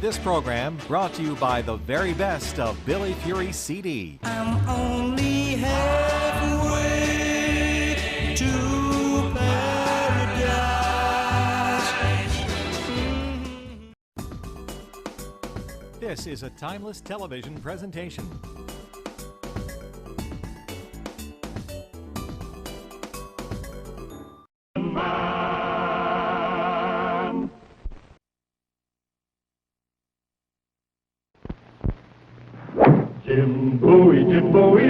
This program brought to you by the very best of Billy Fury CD. I'm only halfway to paradise. This is a timeless television presentation. Jim Bowie, Jim Bowie,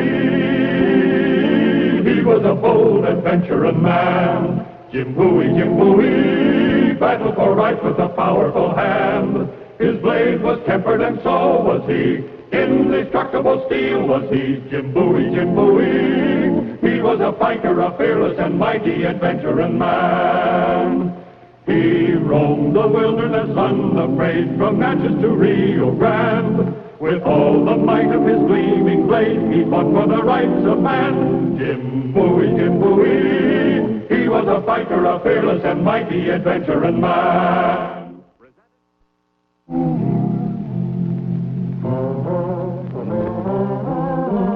he was a bold adventuring man. Jim Bowie, battled for right with a powerful hand. His blade was tempered and so was he. Indestructible steel was he. Jim Bowie, he was a fighter, a fearless and mighty adventuring man. He roamed the wilderness unafraid, from Natchez to Rio Grande. With all the might of his gleaming blade, he fought for the rights of man. Jim Bowie, he was a fighter, a fearless and mighty adventuring man.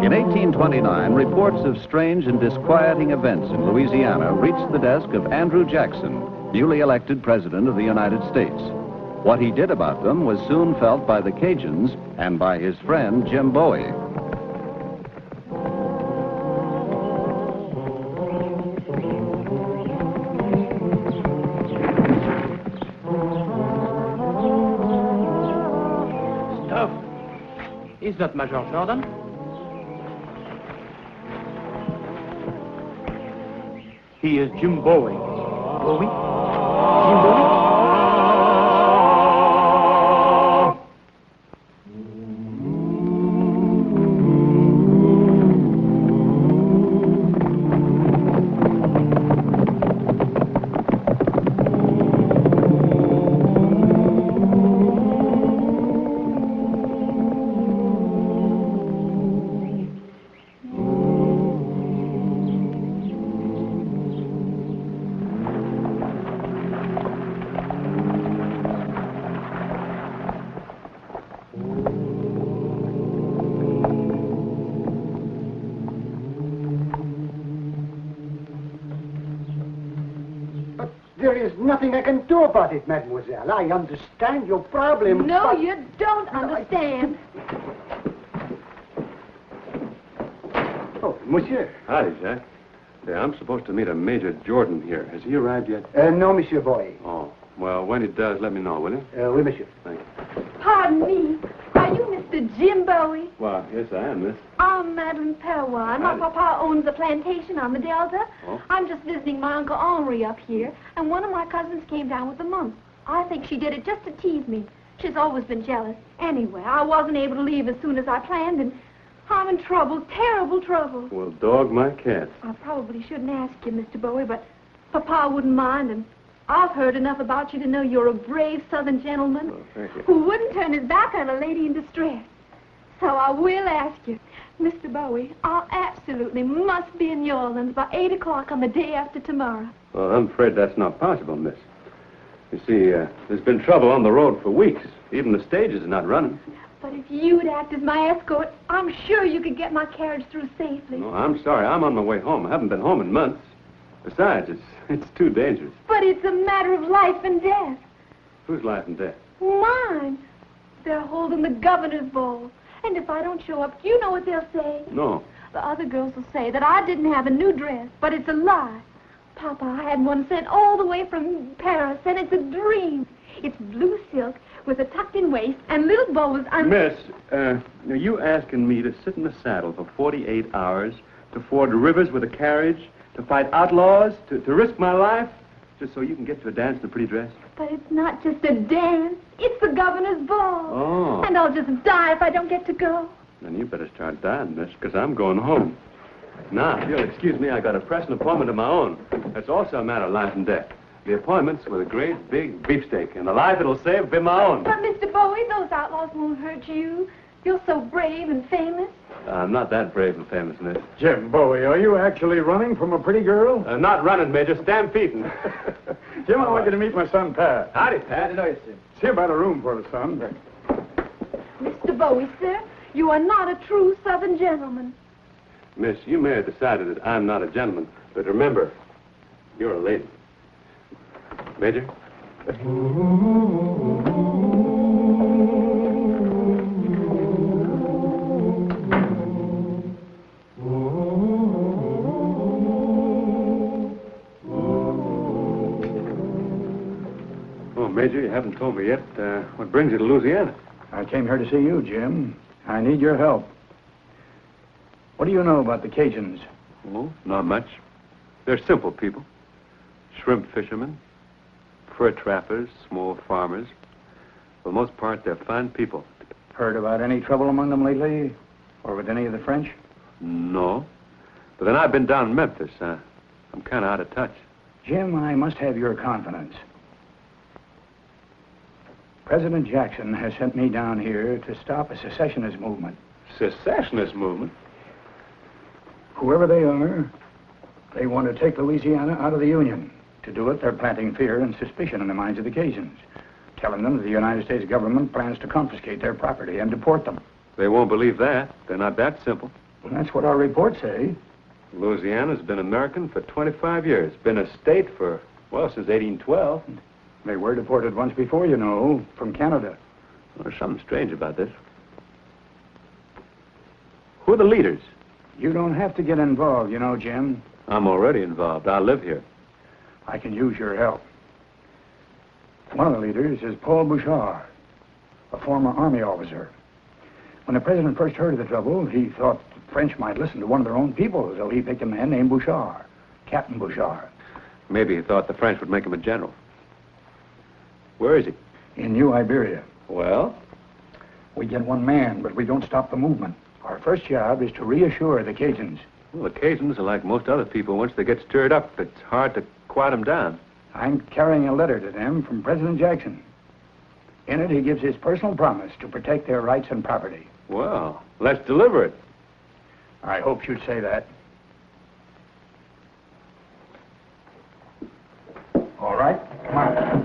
In 1829, reports of strange and disquieting events in Louisiana reached the desk of Andrew Jackson, newly elected President of the United States. What he did about them was soon felt by the Cajuns and by his friend Jim Bowie. Stuff. Is that Major Jordan? He is Jim Bowie. Bowie? Jim Bowie? There is nothing I can do about it, mademoiselle. I understand your problem. No, but... you don't understand. Oh, monsieur. Howdy, Jack. Yeah, I'm supposed to meet a Major Jordan here. Has he arrived yet? No, Monsieur Bowie. Oh, well, when he does, let me know, will you? Oui, monsieur. Thank you. Pardon me. Are you Mr. Jim Bowie? Well, yes, I am, miss. I'm Madeline Perroir. My papa owns a plantation on the Delta. Oh? I'm just visiting my Uncle Henri up here, and one of my cousins came down with the mumps. I think she did it just to tease me. She's always been jealous. Anyway, I wasn't able to leave as soon as I planned, and I'm in trouble, terrible trouble. Well, dog my cats. I probably shouldn't ask you, Mr. Bowie, but Papa wouldn't mind, and I've heard enough about you to know you're a brave Southern gentleman Thank you. who wouldn't turn his back on a lady in distress. So I will ask you, Mr. Bowie, I absolutely must be in New Orleans by 8 o'clock on the day after tomorrow. Well, I'm afraid that's not possible, miss. You see, there's been trouble on the road for weeks. Even the stages are not running. But if you'd act as my escort, I'm sure you could get my carriage through safely. No, I'm sorry. I'm on my way home. I haven't been home in months. Besides, it's too dangerous. But it's a matter of life and death. Whose life and death? Mine. They're holding the governor's ball. And if I don't show up, you know what they'll say? No. The other girls will say that I didn't have a new dress, but it's a lie. Papa, I had one sent all the way from Paris, and it's a dream. It's blue silk with a tucked-in waist and little bows on... Miss, are you asking me to sit in the saddle for 48 hours, to ford rivers with a carriage, to fight outlaws, to risk my life, just so you can get to a dance in a pretty dress? But it's not just a dance. It's the governor's ball. Oh. And I'll just die if I don't get to go. Then you better start dying, miss, because I'm going home. Now, if you'll excuse me, I got a pressing appointment of my own. That's also a matter of life and death. The appointment's with a great big beefsteak, and the life it'll save will be my own. But, Mr. Bowie, those outlaws won't hurt you. You're so brave and famous. I'm not that brave and famous, miss. Jim Bowie, are you actually running from a pretty girl? Not running, Major, stampeding. Jim, I want you to meet my son, Pat. Howdy, Pat. See about a room for us, son. Mr. Bowie, sir, you are not a true Southern gentleman. Miss, you may have decided that I'm not a gentleman, but remember, you're a lady. Major? Oh, Major, you haven't told me yet what brings you to Louisiana. I came here to see you, Jim. I need your help. What do you know about the Cajuns? Oh, not much. They're simple people. Shrimp fishermen, fur trappers, small farmers. For the most part, they're fine people. Heard about any trouble among them lately? Or with any of the French? No. But then I've been down in Memphis. I'm kind of out of touch. Jim, I must have your confidence. President Jackson has sent me down here to stop a secessionist movement. Secessionist movement? Whoever they are, they want to take Louisiana out of the Union. To do it, they're planting fear and suspicion in the minds of the Cajuns, telling them that the United States government plans to confiscate their property and deport them. They won't believe that. They're not that simple. Well, that's what our reports say. Louisiana's been American for 25 years. Been a state for, well, since 1812. They were deported once before, you know, from Canada. Well, there's something strange about this. Who are the leaders? You don't have to get involved, you know, Jim. I'm already involved. I live here. I can use your help. One of the leaders is Paul Bouchard, a former army officer. When the president first heard of the trouble, he thought the French might listen to one of their own people, so he picked a man named Bouchard, Captain Bouchard. Maybe he thought the French would make him a general. Where is he? In New Iberia. Well? We get one man, but we don't stop the movement. Our first job is to reassure the Cajuns. Well, the Cajuns are like most other people. Once they get stirred up, it's hard to quiet them down. I'm carrying a letter to them from President Jackson. In it, he gives his personal promise to protect their rights and property. Well, let's deliver it. I hope you'd say that. All right, come on.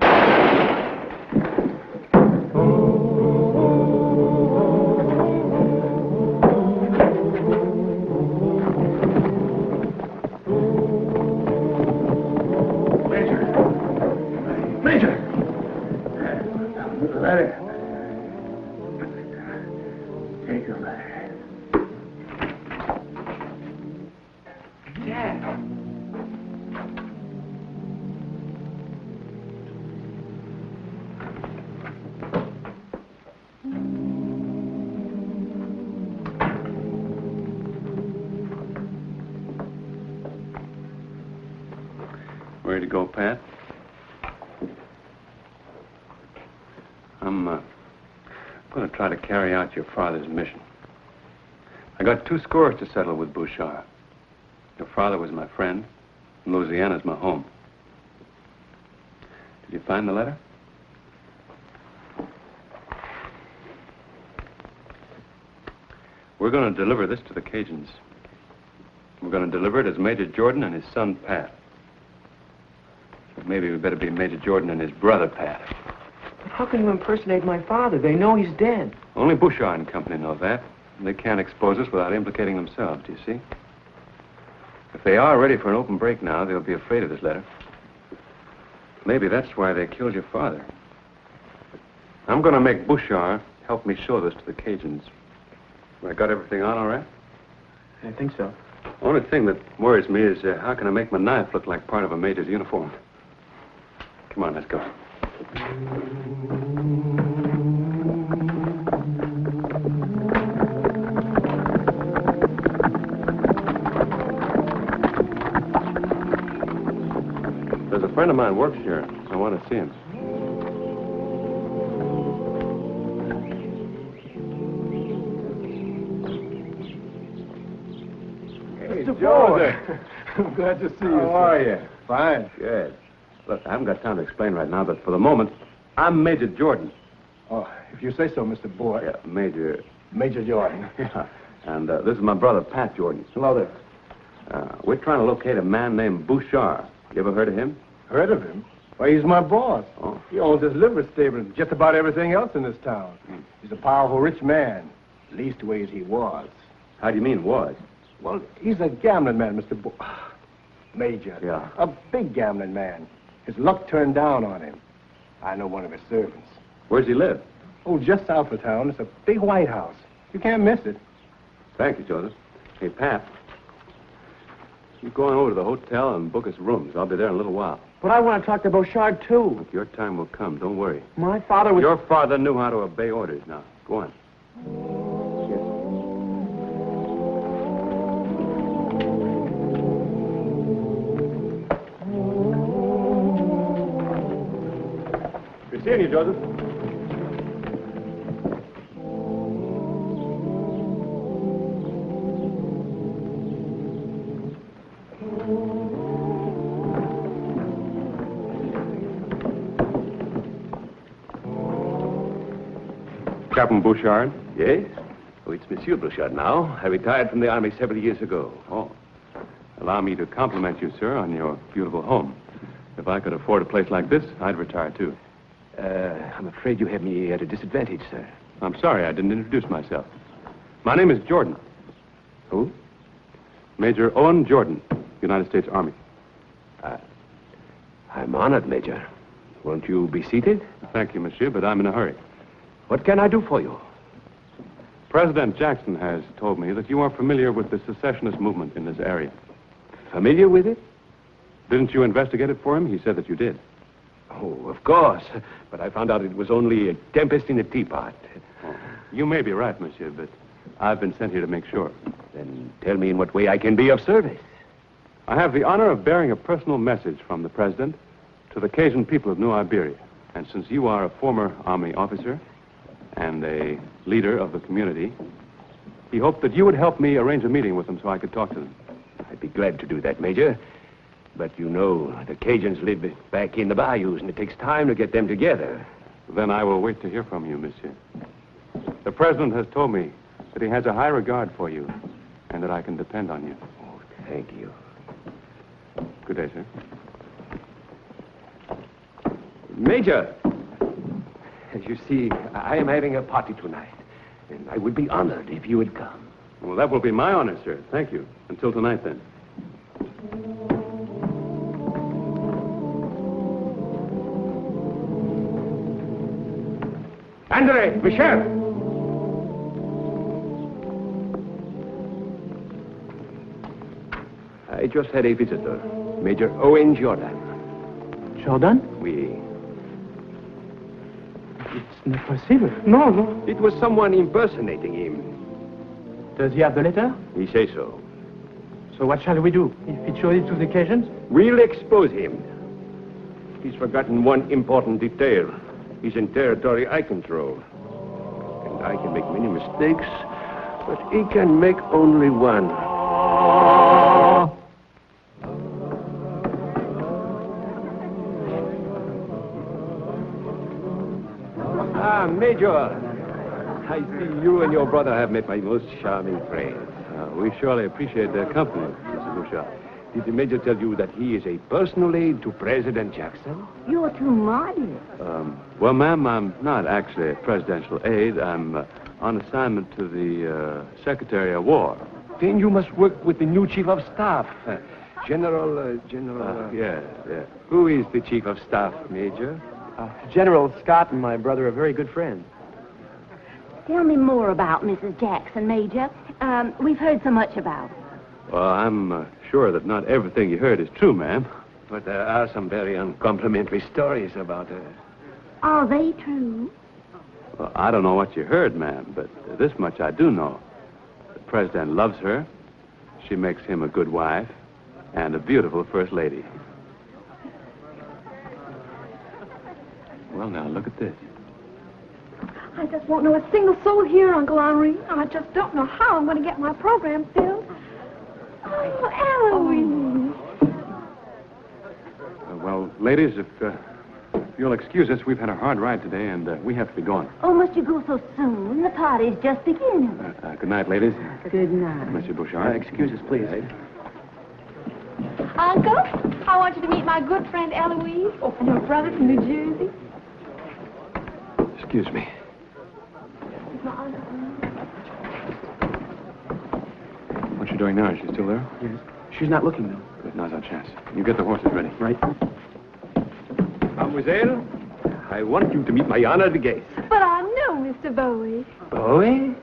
Take a letter. Ready to go, Pat? I'm going to try to carry out your father's mission. I got 2 scores to settle with Bouchard. Your father was my friend, and Louisiana's my home. Did you find the letter? We're going to deliver this to the Cajuns. We're going to deliver it as Major Jordan and his son, Pat. But maybe we better be Major Jordan and his brother, Pat. How can you impersonate my father? They know he's dead. Only Bouchard and company know that. And they can't expose us without implicating themselves, do you see? If they are ready for an open break now, they'll be afraid of this letter. Maybe that's why they killed your father. I'm going to make Bouchard help me show this to the Cajuns. I got everything on all right? I think so. The only thing that worries me is how can I make my knife look like part of a major's uniform? Come on, let's go. There's a friend of mine works here. I want to see him. Hey, George. I'm glad to see you. How are you? Fine. Good. Look, I haven't got time to explain right now, but for the moment, I'm Major Jordan. Oh, if you say so, Mr. Boyd. Yeah, Major. Major Jordan. Yeah. And this is my brother, Pat Jordan. Hello there. We're trying to locate a man named Bouchard. You ever heard of him? Heard of him? Why, he's my boss. Oh. He owns this livery stable and just about everything else in this town. He's a powerful rich man. Leastways he was. How do you mean, was? Well, he's a gambling man, Major. Yeah. A big gambling man. His luck turned down on him. I know one of his servants. Where does he live? Oh, just south of town. It's a big white house. You can't miss it. Thank you, Joseph. Hey, Pat. You go on over to the hotel and book us rooms. I'll be there in a little while. But I want to talk to Bouchard, too. Look, your time will come. Don't worry. My father was... Your father knew how to obey orders. Now, go on. Good seeing you, Joseph. Captain Bouchard? Yes? Oh, it's Monsieur Bouchard now. I retired from the Army several years ago. Oh. Allow me to compliment you, sir, on your beautiful home. If I could afford a place like this, I'd retire, too. I'm afraid you have me at a disadvantage, sir. I'm sorry I didn't introduce myself. My name is Jordan. Who? Major Owen Jordan, United States Army. I'm honored, Major. Won't you be seated? Thank you, monsieur, but I'm in a hurry. What can I do for you? President Jackson has told me that you are familiar with the secessionist movement in this area. Familiar with it? Didn't you investigate it for him? He said that you did. Oh, of course. But I found out it was only a tempest in a teapot. Oh, you may be right, monsieur, but I've been sent here to make sure. Then tell me in what way I can be of service. I have the honor of bearing a personal message from the president to the Cajun people of New Iberia. And since you are a former Army officer and a leader of the community, he hoped that you would help me arrange a meeting with them so I could talk to them. I'd be glad to do that, Major. But you know, the Cajuns live back in the bayous, and it takes time to get them together. Then I will wait to hear from you, monsieur. The president has told me that he has a high regard for you and that I can depend on you. Oh, thank you. Good day, sir. Major, as you see, I am having a party tonight, and I would be honored if you would come. Well, that will be my honor, sir. Thank you. Until tonight, then. Andre, Michel! I just had a visitor, Major Owen Jordan. Jordan? Oui. It's not possible. No, no. It was someone impersonating him. Does he have the letter? He says so. So what shall we do? If he shows it to the Cajuns? We'll expose him. He's forgotten one important detail. He's in territory I control. And I can make many mistakes, but he can make only one. Ah, Major. I see you and your brother have met my most charming friend. We surely appreciate their company, Mr. Bouchard. Did the Major tell you that he is a personal aide to President Jackson? You're too modest. Well, ma'am, I'm not actually a presidential aide. I'm on assignment to the Secretary of War. Then you must work with the new Chief of Staff, General... Yes. Who is the Chief of Staff, Major? General Scott and my brother are very good friends. Tell me more about Mrs. Jackson, Major. We've heard so much about her. Well, I'm sure that not everything you heard is true, ma'am. But there are some very uncomplimentary stories about her. Are they true? Well, I don't know what you heard, ma'am, but this much I do know. The president loves her. She makes him a good wife and a beautiful first lady. Well, now, look at this. I just won't know a single soul here, Uncle Henri. I just don't know how I'm going to get my program filled. Oh, Eloise. Well, ladies, if If you'll excuse us, we've had a hard ride today, and we have to be going. Oh, must you go so soon? The party's just beginning. Good night, ladies. Good night. Mr. Bouchard. Excuse us, please. Uncle, I want you to meet my good friend Eloise and her brother from New Jersey. Excuse me. My uncle. What's she doing now? Is she still there? Yes. She's not looking, though. Good. Now's our chance. You get the horses ready. Right. Mademoiselle, I want you to meet my honored guest. But I know Mr. Bowie. Bowie?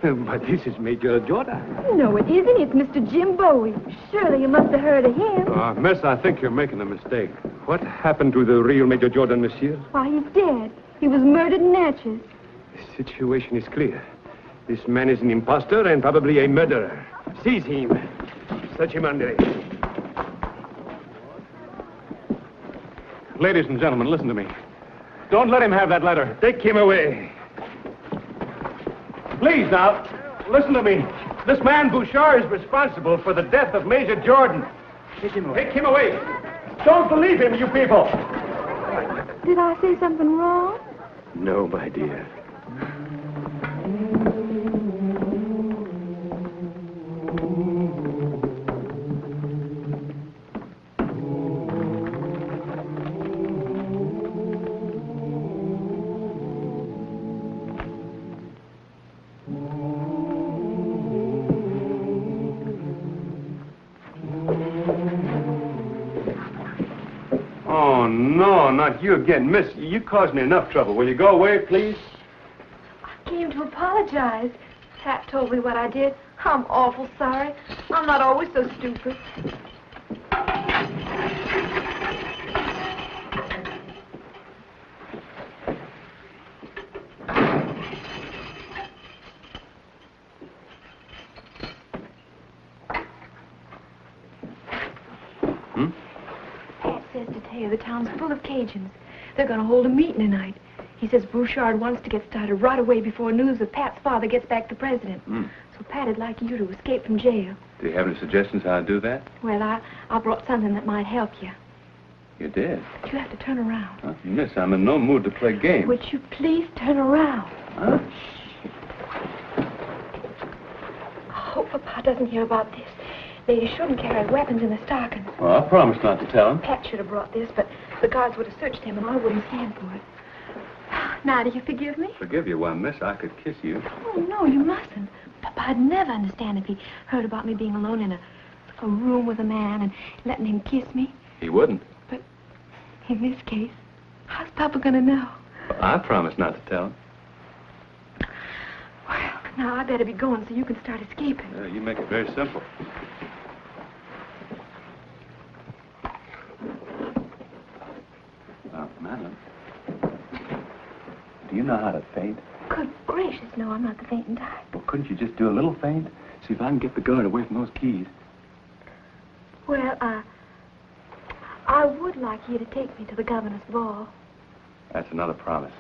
But this is Major Jordan. No, it isn't. It's Mr. Jim Bowie. Surely you must have heard of him. Miss, I think you're making a mistake. What happened to the real Major Jordan, monsieur? Why, he's dead. He was murdered in Natchez. The situation is clear. This man is an impostor and probably a murderer. Seize him. Search him under. Ladies and gentlemen, listen to me. Don't let him have that letter. Take him away. Please, now, listen to me. This man, Bouchard, is responsible for the death of Major Jordan. Take him away. Take him away. Don't believe him, you people. Did I say something wrong? No, my dear. Oh, no, not you again. Miss, you caused me enough trouble. Will you go away, please? I came to apologize. Pat told me what I did. I'm awful sorry. I'm not always so stupid. Says to tell you the town's full of Cajuns. They're going to hold a meeting tonight. He says Bouchard wants to get started right away before news of Pat's father gets back to president. So Pat'd like you to escape from jail. Do you have any suggestions how to do that? Well, I brought something that might help you. You did? But you have to turn around. Miss, I'm in no mood to play games. Would you please turn around? Huh? I hope Papa doesn't hear about this. Ladies shouldn't carry weapons in their stockings. Well, I promised not to tell him. Pat should have brought this, but the guards would have searched him, and I wouldn't stand for it. Now, do you forgive me? Forgive you? Why, miss, I could kiss you. Oh, no, you mustn't. Papa'd never understand if he heard about me being alone in a room with a man and letting him kiss me. He wouldn't. But in this case, how's Papa going to know? Well, I promised not to tell him. Well, now I better be going so you can start escaping. You make it very simple. Madeline, do you know how to faint? Good gracious, no, I'm not the fainting type. Well, couldn't you just do a little faint? See if I can get the guard away from those keys. Well, I would like you to take me to the governor's ball. That's another promise.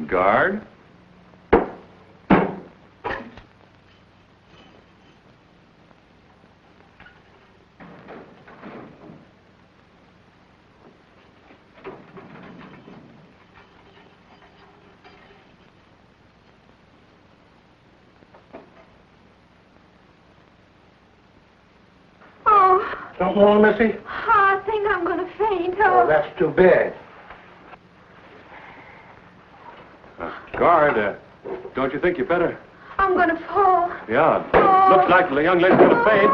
Guard? Something wrong, Missy? I think I'm going to faint. Oh, that's too bad. Guard, don't you think you better? I'm going to fall. Yeah, looks like the young lady's going to faint.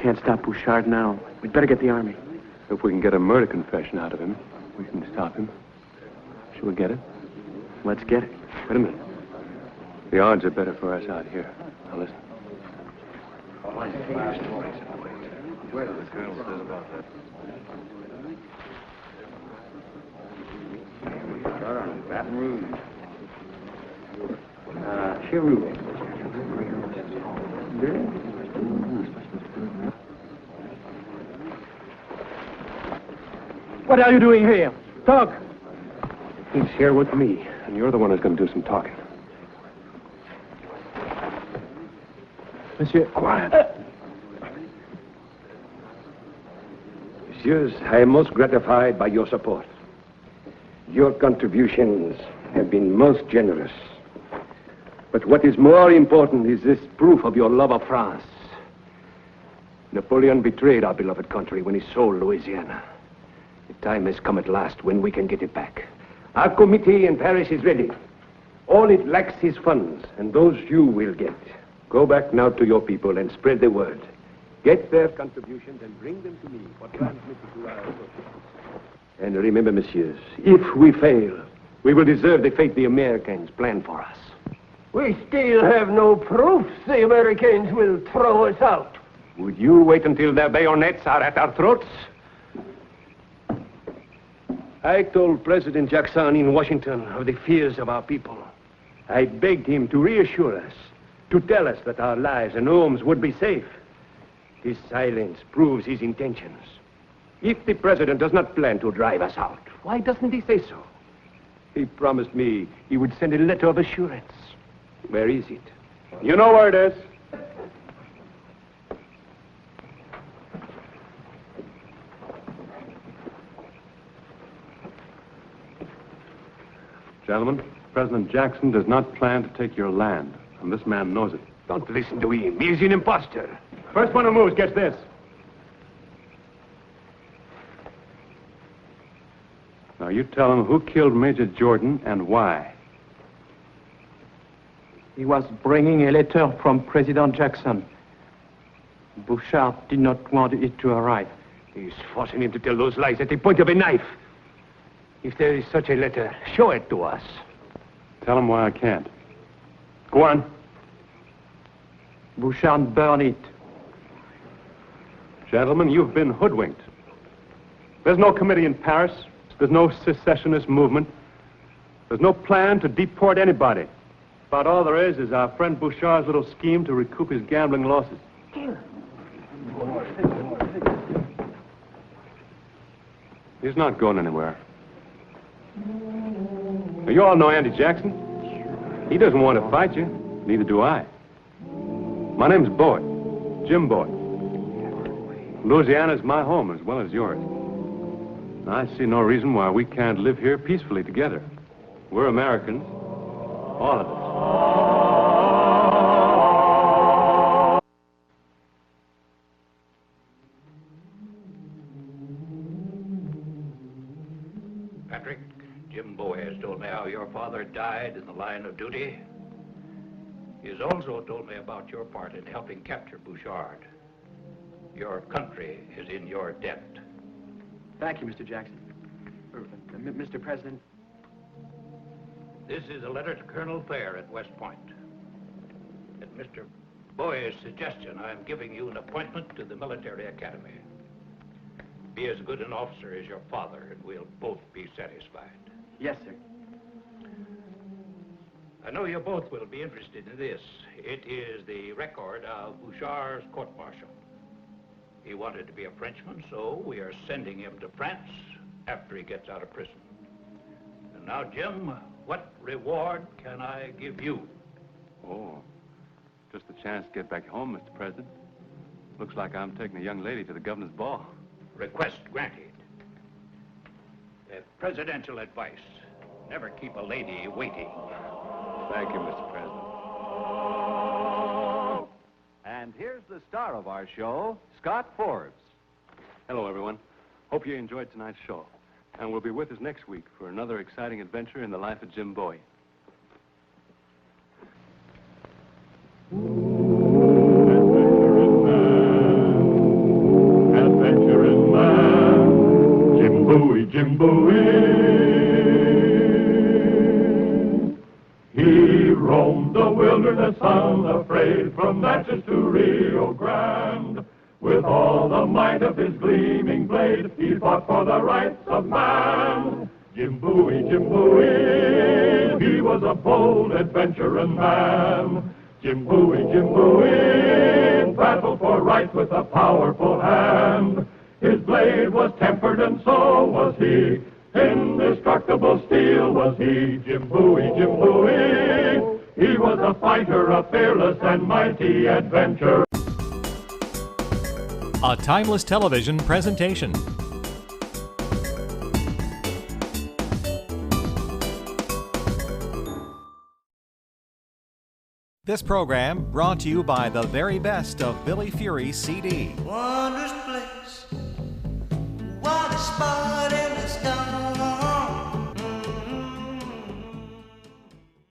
can't stop Bouchard now. We'd better get the army. If we can get a murder confession out of him, we can stop him. Shall we get it? Let's get it. Wait a minute. The odds are better for us out here. Now listen. Baton Rouge. Cheru. What are you doing here? Talk. He's here with me, and you're the one who's going to do some talking. Monsieur. Quiet. Messieurs, I am most gratified by your support. Your contributions have been most generous. But what is more important is this proof of your love of France. Napoleon betrayed our beloved country when he sold Louisiana. The time has come at last when we can get it back. Our committee in Paris is ready. All it lacks is funds, and those you will get. Go back now to your people and spread the word. Get their contributions and bring them to me for transmitting to our associates. And remember, messieurs, if we fail, we will deserve the fate the Americans plan for us. We still have no proof the Americans will throw us out. Would you wait until their bayonets are at our throats? I told President Jackson in Washington of the fears of our people. I begged him to reassure us, to tell us that our lives and homes would be safe. His silence proves his intentions. If the president does not plan to drive us out, why doesn't he say so? He promised me he would send a letter of assurance. Where is it? You know where it is. Gentlemen, President Jackson does not plan to take your land, and this man knows it. Don't listen to him. He is an imposter. First one who moves gets this. Now you tell him who killed Major Jordan and why. He was bringing a letter from President Jackson. Bouchard did not want it to arrive. He's forcing him to tell those lies at the point of a knife. If there is such a letter, show it to us. Tell him why I can't. Go on. Bouchard burned it. Gentlemen, you've been hoodwinked. There's no committee in Paris. There's no secessionist movement. There's no plan to deport anybody. About all there is our friend Bouchard's little scheme to recoup his gambling losses. He's not going anywhere. Now, you all know Andy Jackson. He doesn't want to fight you. Neither do I. My name's Bowie. Jim Bowie. Louisiana's my home as well as yours. I see no reason why we can't live here peacefully together. We're Americans, all of us. Patrick, Jim Bowie has told me how your father died in the line of duty. He has also told me about your part in helping capture Bouchard. Your country is in your debt. Thank you, Mr. Jackson. Mr. President. This is a letter to Colonel Thayer at West Point. At Mr. Bowie's suggestion, I am giving you an appointment to the military academy. Be as good an officer as your father, and we'll both be satisfied. Yes, sir. I know you both will be interested in this. It is the record of Bouchard's court-martial. He wanted to be a Frenchman, so we are sending him to France after he gets out of prison. And now, Jim, what reward can I give you? Oh, just the chance to get back home, Mr. President. Looks like I'm taking a young lady to the governor's ball. Request granted. Presidential advice. Never keep a lady waiting. Thank you, Mr. President. And here's the star of our show, Scott Forbes. Hello, everyone. Hope you enjoyed tonight's show. And we'll be with us next week for another exciting adventure in the life of Jim Bowie. under the sun, afraid from Natchez to Rio Grande. With all the might of his gleaming blade, he fought for the rights of man. Jim Bowie, he was a bold adventuring man. Jim Bowie, battled for right with a powerful hand. His blade was tempered and so was he. Indestructible steel was he. Jim Bowie. He was a fighter, a fearless and mighty adventurer. A timeless television presentation. This program brought to you by the very best of Billy Fury CD. Wondrous place